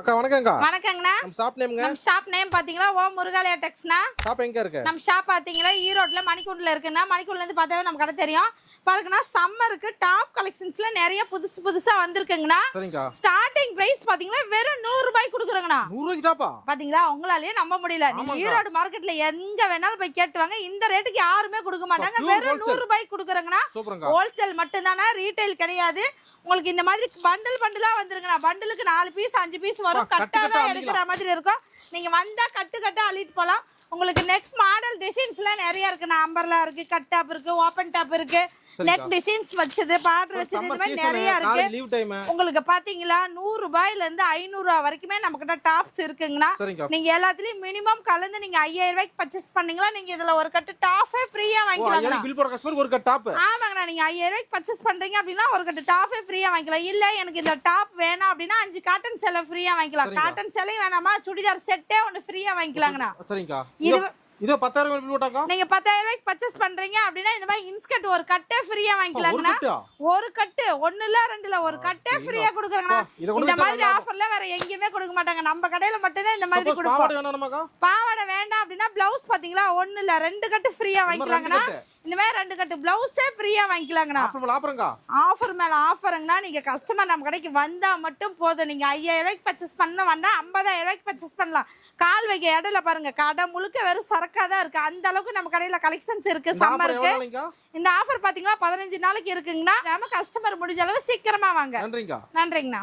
அக்கா வணக்கம்க்கா. வணக்கங்கண்ணா. நம்ம ஷாப் நேம்ங்க. நம்ம ஷாப் நேம் பாத்தீங்களா ஓ முருகாலயா டெக்ஸ்னா. ஷாப் எங்க இருக்கு? நம்ம ஷாப் பாத்தீங்களா ஈரோட்ல மணிக்கூண்டுல இருக்குன்னா. மணிக்கூண்டுல இருந்து பார்த்தாவே நம்ம கடை தெரியும். பாருங்கண்ணா சம்மருக்கு டாப் கலெக்ஷன்ஸ்ல நிறைய புதுசா வந்திருக்குங்கண்ணா. சரிங்கக்கா. ஸ்டார்டிங் பிரைஸ் பாத்தீங்களா வெறும் 100 ரூபாய் கொடுக்குறோங்கண்ணா. 100 ரூபாய்க்கு டாப்பா? பாத்தீங்களா உங்களாலேயே நம்ப முடியல. நீங்க ஈரோடு மார்க்கெட்ல எங்க வேணாலும் போய் கேட்டு வாங்க, இந்த ரேட்டுக்கு யாருமே கொடுக்க மாட்டாங்க. வெறும் 100 ரூபாய்க்கு கொடுக்குறோங்கண்ணா. ஹோல்சேல் மட்டும் தானே, ரீட்டைல் கிடையாது. உங்களுக்கு இந்த மாதிரி பண்டிலா வந்துருங்கண்ணா. பண்டிலுக்கு 4 பீஸ் 5 பீஸ் வரும். கட்டாதான் எடுக்கிற மாதிரி இருக்கும். நீங்க வந்தா கட்டு அள்ளிட்டு போலாம். உங்களுக்கு நெக் மாடல் டிசைன்ஸ்லாம் நிறைய இருக்குண்ணா. அம்பர்லா இருக்கு, கட் டாப் இருக்கு, ஓபன் டாப் இருக்கு, நெக் டிசைன்ஸ் வச்சது, பார்டர் வச்சது, இந்த மாதிரி நிறைய இருக்கு. உங்களுக்கு பாத்தீங்களா 100 ரூபாயில இருந்து 500 ரூபாய் வரைக்குமே நம்ம கிட்ட டாப்ஸ் இருக்குங்கண்ணா. நீங்க எல்லாத்துலயும் மினிமம் கலந்து நீங்க 5000 ரூபாய்க்கு பர்ச்சேஸ் பண்ணீங்களா, நீங்க இதுல ஒரு கட்டு டாப்பே ஃப்ரீயா வாங்கிக்கலாம். ஒரு கட்டு டாப் ஆமாங்கண்ணா. நீங்க 5000 ரூபாய்க்கு பர்ச்சேஸ் பண்றீங்க அப்படின்னா ஒரு கட்டு டாப்பே ஃப்ரீயா வாங்கிக்கலாம். இல்ல எனக்கு இந்த டாப் வேணாம் அப்படின்னா 5 காட்டன் சேலை ஃப்ரீயா வாங்கிக்கலாம். காட்டன் சேலை வேணாமா சுடிதார் செட்டே ஒன்னு ஃப்ரீயா வாங்கிக்கலாங்கண்ணா. சரிங்கக்கா. இது இது 10000 ரூபாய் போட்டாங்க. நீங்க 10000 ரூபாய்க்கு பர்ச்சேஸ் பண்றீங்க அப்படின்னா இந்த மாதிரி இன்ஸ்கர்ட் ஒரு கட்டே ஃப்ரீயா வாங்கிக்கலாங்கண்ணா. ஒரு கட்டு ஒண்ணு இல்ல ரெண்டு இல்ல ஒரு கட்டே ஃப்ரீயா கொடுக்குறாங்கண்ணா. இந்த மாதிரி ஆஃபர்ல வேற எங்கேயுமே கொடுக்க மாட்டாங்க. நம்ம கடையில மட்டும் தான் இந்த மாதிரி கொடுப்போம். பாவாடை வேண்டாம் அப்படின்னா பிளவுஸ் பாத்தீங்களா ஒண்ணு இல்ல 2 கட்டு ஃப்ரீயா வாங்கிக்கலாங்கண்ணா. இந்த மாதிரி 2 கட்டு பிளவுஸே ஃப்ரீயா வாங்கிக்கலாங்கண்ணா. ஆஃபர் மேல ஆஃபருங்கண்ணா. நீங்க கஸ்டமர் நம்ம கடைக்கு வந்தா மட்டும் போதும். நீங்க 5000 ரூபாய்க்கு பர்ச்சேஸ் பண்ண வந்தா 50000 ரூபாய்க்கு பர்ச்சேஸ் பண்ணலாம். கால் வைக்க இடையில பாருங்க கடை முழுக்க வெறும் சரக்காதான் இருக்கு. அந்த அளவுக்கு நம்ம கடையில கலெக்ஷன்ஸ் இருக்கு. சம்மருக்கு இந்த ஆஃபர் பாத்தீங்களா 15 நாளைக்கு இருக்குங்கண்ணா. நம்ம கஸ்டமர் முடிஞ்ச அளவு சீக்கிரமா வாங்க. நன்றிங்கண்ணா.